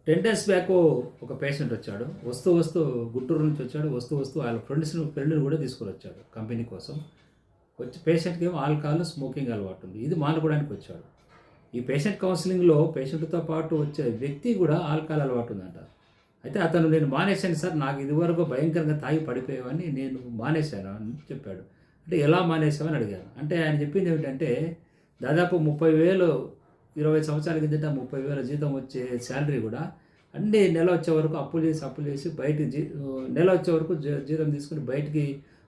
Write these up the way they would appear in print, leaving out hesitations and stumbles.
10 days back ఒక patient వచ్చాడు. వస్తూ వస్తూ గుంటూరు నుంచి వచ్చాడు. వస్తూ వస్తూ వాళ్ళ ఫ్రెండ్‌ని కూడా తీసుకొని వచ్చాడు కంపెనీ కోసం. వచ్చి పేషెంట్‌కేమో ఆల్కహాల్, స్మోకింగ్ అలవాటు ఉంది. ఇది మానుకోవడానికి వచ్చాడు. ఈ పేషెంట్ కౌన్సెలింగ్‌లో పేషెంట్‌తో పాటు వచ్చే వ్యక్తి కూడా ఆల్కహాల్ అలవాటు ఉందంట. అయితే అతను నేను మానేశాను సార్, నాకు ఇదివరకు భయంకరంగా తాగి పడిపోయేవాడిని, నేను మానేశాను అని చెప్పాడు. అంటే ఎలా మానేశావని అడిగాను. అంటే ఆయన చెప్పింది ఏమిటంటే దాదాపు 30,000 20 సంవత్సరాల కిందట 30,000 జీతం వచ్చే శాలరీ కూడా అన్నీ నెల వచ్చే వరకు అప్పులు చేసి బయటికి నెల వచ్చే వరకు జీతం తీసుకొని బయటికి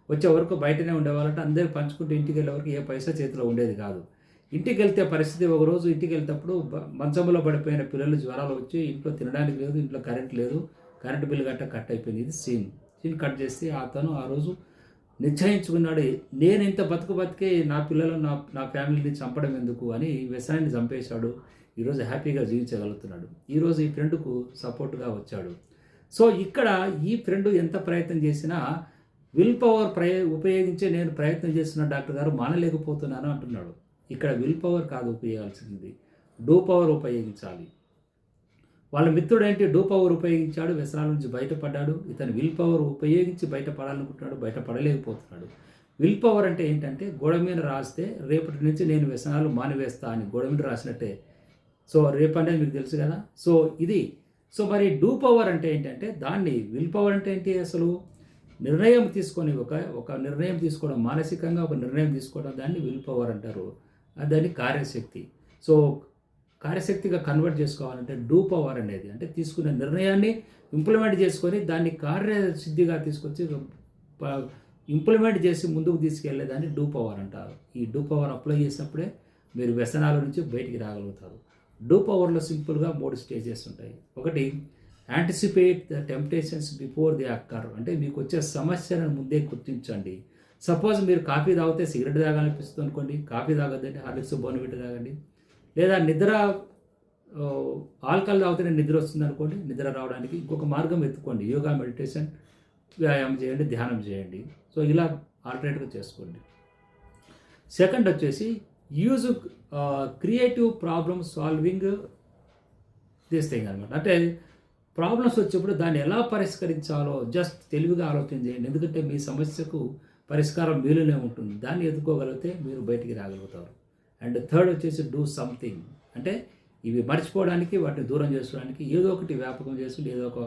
వచ్చే వరకు బయటనే ఉండేవాళ్ళంట. అందరూ పంచుకుంటూ ఇంటికి వెళ్ళే వరకు ఏ పైసా చేతిలో ఉండేది కాదు. ఇంటికి వెళ్తే పరిస్థితి, ఒకరోజు ఇంటికి వెళ్తేప్పుడు మంచంలో పడిపోయిన పిల్లలు జ్వరాలు వచ్చి ఇంట్లో తినడానికి లేదు, ఇంట్లో కరెంట్ లేదు, కరెంటు బిల్లు కట్ అయిపోయింది. ఇది సీన్ కట్ చేసి అతను ఆ రోజు నిశ్చయించుకున్నాడు, నేను ఇంత బతికే నా పిల్లలు నా ఫ్యామిలీని చంపడం ఎందుకు అని వ్యసనాన్ని చంపేశాడు. ఈరోజు హ్యాపీగా జీవించగలుగుతున్నాడు. ఈరోజు ఈ ఫ్రెండ్కు సపోర్ట్గా వచ్చాడు. సో ఇక్కడ ఈ ఫ్రెండ్ ఎంత ప్రయత్నం చేసినా విల్ పవర్ ఉపయోగించే నేను ప్రయత్నం చేస్తున్న డాక్టర్ గారు మానలేకపోతున్నాను అంటున్నాడు. ఇక్కడ విల్ పవర్ కాదు ఉపయోగించాల్సింది, డూ పవర్ ఉపయోగించాలి. వాళ్ళ మిత్రుడేంటి డూ పవర్ ఉపయోగించాడు, వ్యసనాల నుంచి బయటపడ్డాడు. ఇతను విల్ పవర్ ఉపయోగించి బయటపడాలనుకుంటున్నాడు, బయటపడలేకపోతున్నాడు. విల్ పవర్ అంటే ఏంటంటే గోడ మీద రాస్తే రేపటి నుంచి నేను వ్యసనాలు మానివేస్తా అని గోడ మీద రాసినట్టే. సో రేపు అనేది మీకు తెలుసు కదా. సో ఇది మరి డూ పవర్ అంటే ఏంటంటే దాన్ని, విల్ పవర్ అంటే ఏంటి అసలు నిర్ణయం తీసుకొని ఒక నిర్ణయం తీసుకోవడం, మానసికంగా ఒక నిర్ణయం తీసుకోవడం, దాన్ని విల్ పవర్ అంటారు. దాన్ని కార్యశక్తి. సో కార్యశక్తిగా కన్వర్ట్ చేసుకోవాలంటే డూ పవర్ అనేది అంటే తీసుకున్న నిర్ణయాన్ని ఇంప్లిమెంట్ చేసుకొని దాన్ని కార్యసిద్ధిగా తీసుకొచ్చి ఇంప్లిమెంట్ చేసి ముందుకు తీసుకెళ్లేదాన్ని డూ పవర్ అంటారు. ఈ డూ పవర్ అప్లై చేసినప్పుడే మీరు వ్యసనాల నుంచి బయటికి రాగలుగుతారు. డూ పవర్లో సింపుల్గా 3 స్టేజెస్ ఉంటాయి. ఒకటి, anticipate the temptations before they occur, అంటే మీకు వచ్చే సమస్యలను ముందే గుర్తించండి. సపోజ్ మీరు కాఫీ తాగితే సిగరెట్ తాగాలనిపిస్తుంది అనుకోండి, కాఫీ తాగొద్దండి, హార్లిక్స్ బోర్న్విటా తాగండి. లేదా ఆల్కహాల్ తాగితేనే నిద్ర వస్తుంది అనుకోండి, నిద్ర రావడానికి ఇంకొక మార్గం ఎత్తుకోండి. యోగా, మెడిటేషన్, వ్యాయామం చేయండి, ధ్యానం చేయండి. సో ఇలా ఆల్టర్నేట్గా చేసుకోండి. సెకండ్ వచ్చేసి use creative problem solving this thing అనమాట. అంటే ప్రాబ్లమ్స్ వచ్చేప్పుడు దాన్ని ఎలా పరిష్కరించాలో జస్ట్ తెలివిగా ఆలోచన చేయండి. ఎందుకంటే మీ సమస్యకు పరిష్కారం మీలోనే ఉంటుంది. దాన్ని ఎదుర్కోగలిగితే మీరు బయటికి రాగలుగుతారు. అండ్ థర్డ్ వచ్చేసి డూ సంథింగ్, అంటే ఇవి మర్చిపోవడానికి, వాటిని దూరం చేసుకోవడానికి ఏదో ఒకటి వ్యాపకం చేసుకుని, ఏదో ఒక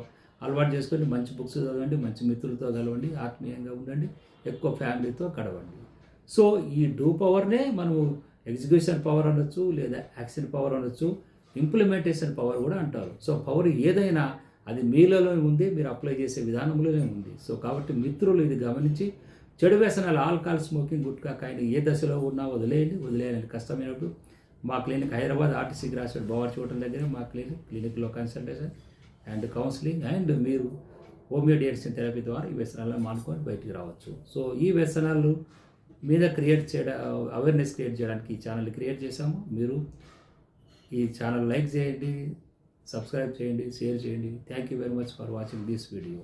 అలవాటు చేసుకొని మంచి బుక్స్ చదవండి, మంచి మిత్రులతో కలవండి, ఆత్మీయంగా ఉండండి, ఎక్కువ ఫ్యామిలీతో గడవండి. సో ఈ డూ పవర్నే మనము ఎగ్జిక్యూషన్ పవర్ అనొచ్చు, లేదా యాక్షన్ పవర్ అనొచ్చు, ఇంప్లిమెంటేషన్ పవర్ కూడా అంటారు. సో పవర్ ఏదైనా అది మీలోనే ఉంది, మీరు అప్లై చేసే విధానంలోనే ఉంది. సో కాబట్టి మిత్రులు ఇది గమనించి చెడు వ్యసనాలు, ఆల్కహాల్, స్మోకింగ్, గుట్కా, కాయని ఏ దశలో ఉన్నా వదిలేయాలని కష్టమైనప్పుడు మా clinic Hyderabad RTC cross Bawarchi hotel దగ్గర మా క్లినిక్లో కన్సల్టేషన్ అండ్ కౌన్సిలింగ్ అండ్ మీరు హోమియో డిఎడిక్షన్ థెరపీ ద్వారా ఈ వ్యసనాలను మానుకొని బయటికి రావచ్చు. సో ఈ వ్యసనాలు మీద అవేర్నెస్ క్రియేట్ చేయడానికి ఈ ఛానల్ క్రియేట్ చేశాము. మీరు ఈ ఛానల్ లైక్ చేయండి, సబ్స్క్రైబ్ చేయండి, షేర్ చేయండి. Thank you very much for watching this video.